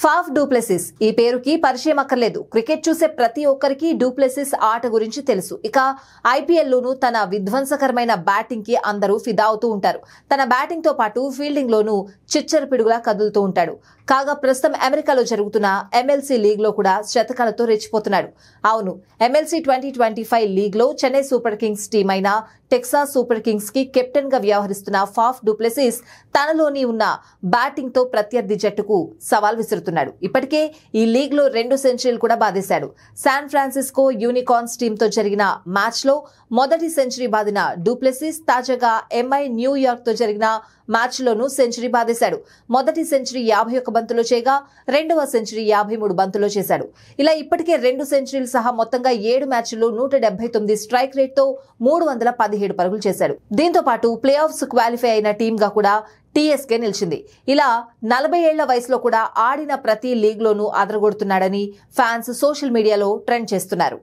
Faf du Plessis ఈ పేరుకి పరిచయం అక్కర్లేదు. క్రికెట్ చూసే ప్రతి ఒక్కరికి డూప్లెసిస్ ఆట గురించి తెలుసు. ఇక ఐపీఎల్ లోనూ తన విధ్వంసకరమైన బ్యాటింగ్ కి అందరూ ఫిదా అవుతూ ఉంటారు. తన బ్యాటింగ్ తో పాటు ఫీల్డింగ్ లోనూ చిచ్చర పిడుగులా కదులుతూ ఉంటాడు. కాగా ప్రస్తుతం అమెరికాలో జరుగుతున్న ఎమ్మెల్సీ లీగ్ లో కూడా శతకాలతో రెచ్చిపోతున్నాడు. అవును, ఎమ్మెల్సీ 2025 లీగ్ లో చెన్నై సూపర్ కింగ్స్ టీం అయిన టెక్సాస్ సూపర్ కింగ్స్ కి కెప్టెన్ గా వ్యవహరిస్తున్న ఫాఫ్ డూప్లెసిస్ తనలోని ఉన్న బ్యాటింగ్ తో ప్రత్యర్థి జట్టుకు సవాల్ విసురుతున్నాడు. ఇప్పటికే ఈ లీగ్ లో 2 సెంచరీలు కూడా బాదేశాడు. శాన్ ఫ్రాన్సిస్కో యూనికార్న్స్ టీమ్ తో జరిగిన మ్యాచ్ లో మొదటి సెంచరీ బాదిన డూప్లెసిస్ తాజాగా ఎంఐ న్యూయార్క్ తో జరిగిన మ్యాచ్ లోనూ సెంచరీ బాదేశాడు. మొదటి సెంచరీ 51 బంతులో చేయగా రెండవ సెంచరీ 53 బంతులో చేశాడు. ఇలా ఇప్పటికే 2 సెంచరీలు సహా మొత్తంగా 7 మ్యాచ్ల్లో 179 స్ట్రైక్ రేట్ తో 317 పరుగులు చేశాడు. దీంతో పాటు ప్లే ఆఫ్స్ క్వాలిఫై అయిన టీమ్ గా కూడా టీఎస్కే నిలిచింది. ఇలా 40 ఏళ్ల వయసులో కూడా ఆడిన ప్రతి లీగ్ లోనూ అదరగొడుతున్నాడని ఫ్యాన్స్ సోషల్ మీడియాలో ట్రెండ్ చేస్తున్నారు.